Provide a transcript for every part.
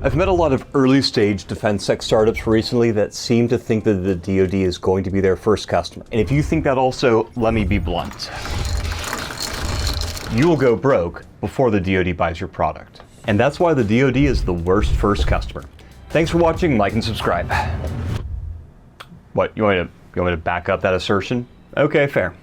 I've met a lot of early stage defense tech startups recently that seem to think that the DoD is going to be their first customer. And if you think that also, let me be blunt. You will go broke before the DoD buys your product. And that's why the DoD is the worst first customer. Thanks for watching, like and subscribe. What, you want me to back up that assertion? Okay, fair.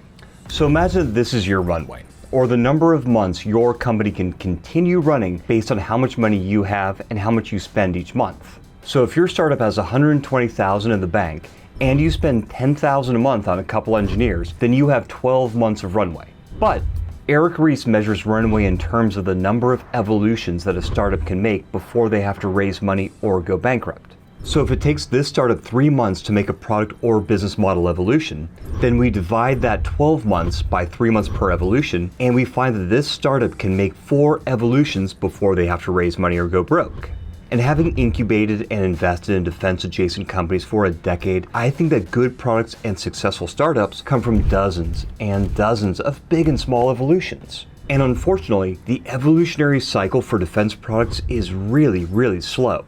So imagine this is your runway, or the number of months your company can continue running based on how much money you have and how much you spend each month. So if your startup has $120,000 in the bank and you spend $10,000 a month on a couple engineers, then you have 12 months of runway. But Eric Ries measures runway in terms of the number of evolutions that a startup can make before they have to raise money or go bankrupt. So if it takes this startup 3 months to make a product or business model evolution, then we divide that 12 months by 3 months per evolution, and we find that this startup can make 4 evolutions before they have to raise money or go broke. And having incubated and invested in defense-adjacent companies for a decade, I think that good products and successful startups come from dozens and dozens of big and small evolutions. And unfortunately, the evolutionary cycle for defense products is really, really slow.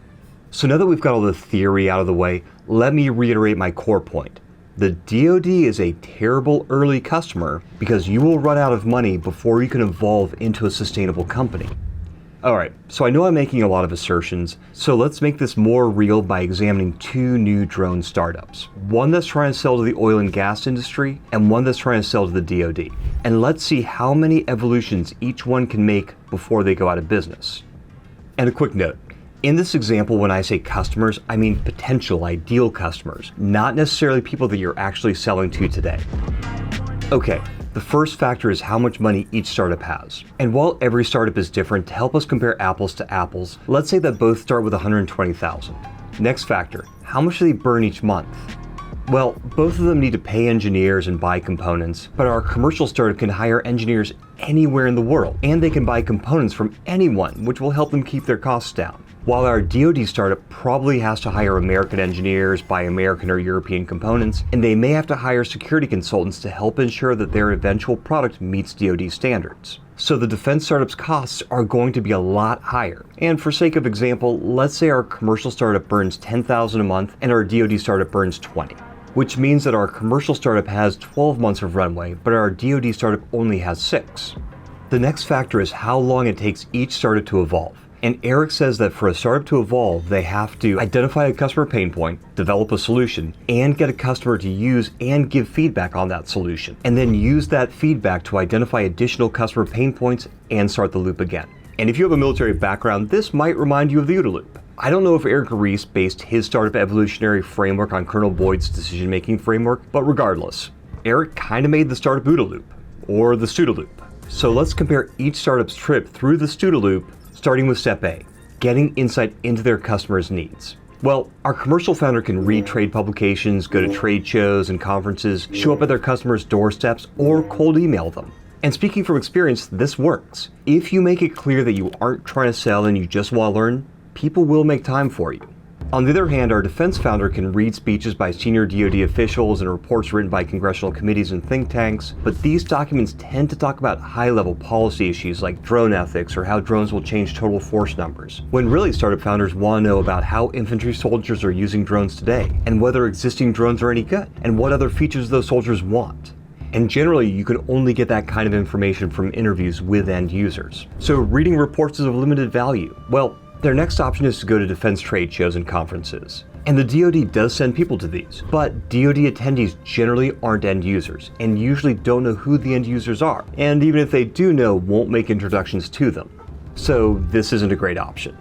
So now that we've got all the theory out of the way, let me reiterate my core point. The DoD is a terrible early customer because you will run out of money before you can evolve into a sustainable company. Alright, so I know I'm making a lot of assertions, so let's make this more real by examining 2 new drone startups. One that's trying to sell to the oil and gas industry, and one that's trying to sell to the DoD. And let's see how many evolutions each one can make before they go out of business. And a quick note. In this example, when I say customers, I mean potential ideal customers, not necessarily people that you're actually selling to today. Okay, the first factor is how much money each startup has. And while every startup is different, to help us compare apples to apples, let's say that both start with $120,000. Next factor, how much do they burn each month? Well, both of them need to pay engineers and buy components, but our commercial startup can hire engineers anywhere in the world, and they can buy components from anyone, which will help them keep their costs down. While our DoD startup probably has to hire American engineers, buy American or European components, and they may have to hire security consultants to help ensure that their eventual product meets DoD standards. So the defense startup's costs are going to be a lot higher. And for sake of example, let's say our commercial startup burns $10,000 a month and our DoD startup burns $20,000. Which means that our commercial startup has 12 months of runway, but our DoD startup only has 6. The next factor is how long it takes each startup to evolve. And Eric says that for a startup to evolve, they have to identify a customer pain point, develop a solution, and get a customer to use and give feedback on that solution. And then use that feedback to identify additional customer pain points and start the loop again. And if you have a military background, this might remind you of the OODA loop. I don't know if Eric Ries based his startup evolutionary framework on Colonel Boyd's decision-making framework, but regardless, Eric kind of made the startup OODA loop, or the STTR loop. So let's compare each startup's trip through the STTR loop, starting with step A, getting insight into their customers' needs. Well, our commercial founder can read trade publications, go to trade shows and conferences, show up at their customers' doorsteps, or cold email them. And speaking from experience, this works. If you make it clear that you aren't trying to sell and you just want to learn, people will make time for you. On the other hand, our defense founder can read speeches by senior DoD officials and reports written by congressional committees and think tanks, but these documents tend to talk about high-level policy issues like drone ethics or how drones will change total force numbers, when really startup founders want to know about how infantry soldiers are using drones today, and whether existing drones are any good, and what other features those soldiers want. And generally, you can only get that kind of information from interviews with end users. So reading reports is of limited value. Well, their next option is to go to defense trade shows and conferences. And the DoD does send people to these, but DoD attendees generally aren't end users and usually don't know who the end users are, and even if they do know, won't make introductions to them. So this isn't a great option.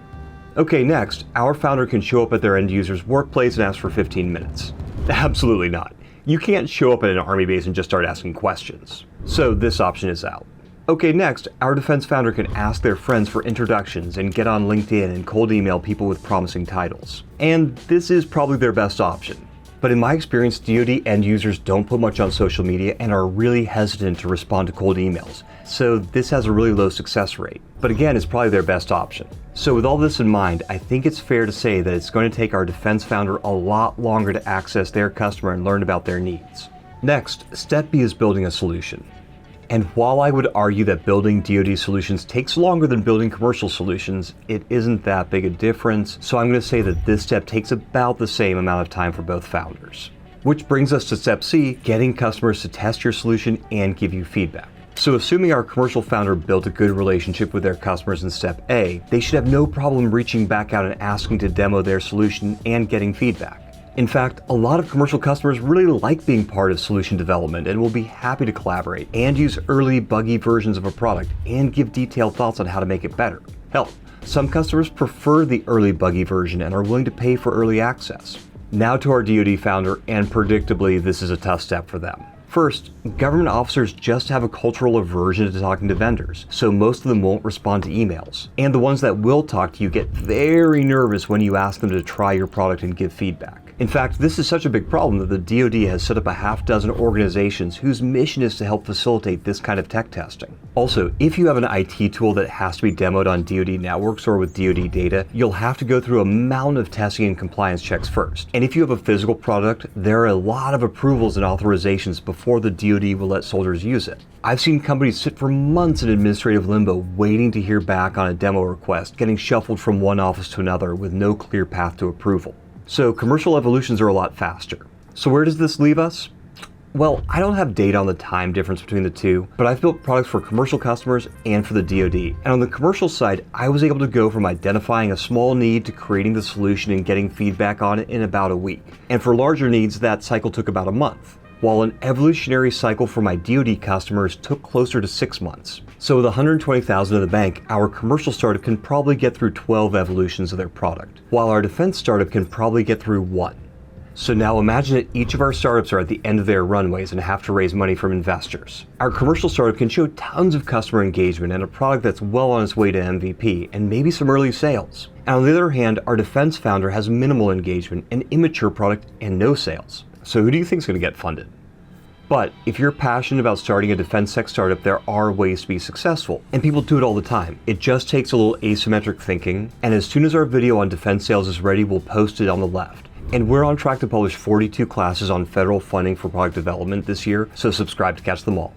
Okay, next, our founder can show up at their end user's workplace and ask for 15 minutes. Absolutely not. You can't show up at an army base and just start asking questions. So this option is out. Okay, next, our defense founder can ask their friends for introductions and get on LinkedIn and cold email people with promising titles. And this is probably their best option. But in my experience, DoD end users don't put much on social media and are really hesitant to respond to cold emails. So this has a really low success rate. But again, it's probably their best option. So with all this in mind, I think it's fair to say that it's going to take our defense founder a lot longer to access their customer and learn about their needs. Next, step B is building a solution. And while I would argue that building DoD solutions takes longer than building commercial solutions, it isn't that big a difference, so I'm going to say that this step takes about the same amount of time for both founders. Which brings us to step C, getting customers to test your solution and give you feedback. So assuming our commercial founder built a good relationship with their customers in step A, they should have no problem reaching back out and asking to demo their solution and getting feedback. In fact, a lot of commercial customers really like being part of solution development and will be happy to collaborate and use early buggy versions of a product and give detailed thoughts on how to make it better. Hell, some customers prefer the early buggy version and are willing to pay for early access. Now to our DoD founder, and predictably this is a tough step for them. First, government officers just have a cultural aversion to talking to vendors, so most of them won't respond to emails. And the ones that will talk to you get very nervous when you ask them to try your product and give feedback. In fact, this is such a big problem that the DoD has set up a half-dozen organizations whose mission is to help facilitate this kind of tech testing. Also, if you have an IT tool that has to be demoed on DoD networks or with DoD data, you'll have to go through a mountain of testing and compliance checks first. And if you have a physical product, there are a lot of approvals and authorizations before the DoD will let soldiers use it. I've seen companies sit for months in administrative limbo waiting to hear back on a demo request, getting shuffled from one office to another with no clear path to approval. So commercial evolutions are a lot faster. So where does this leave us? Well, I don't have data on the time difference between the two, but I've built products for commercial customers and for the DoD. And on the commercial side, I was able to go from identifying a small need to creating the solution and getting feedback on it in about a week. And for larger needs, that cycle took about a month, while an evolutionary cycle for my DoD customers took closer to 6 months. So with $120,000 in the bank, our commercial startup can probably get through 12 evolutions of their product, while our defense startup can probably get through 1. So now imagine that each of our startups are at the end of their runways and have to raise money from investors. Our commercial startup can show tons of customer engagement and a product that's well on its way to MVP and maybe some early sales. And on the other hand, our defense founder has minimal engagement, an immature product, and no sales. So who do you think is going to get funded? But if you're passionate about starting a defense tech startup, there are ways to be successful, and people do it all the time. It just takes a little asymmetric thinking, and as soon as our video on defense sales is ready, we'll post it on the left. And we're on track to publish 42 classes on federal funding for product development this year, so subscribe to catch them all.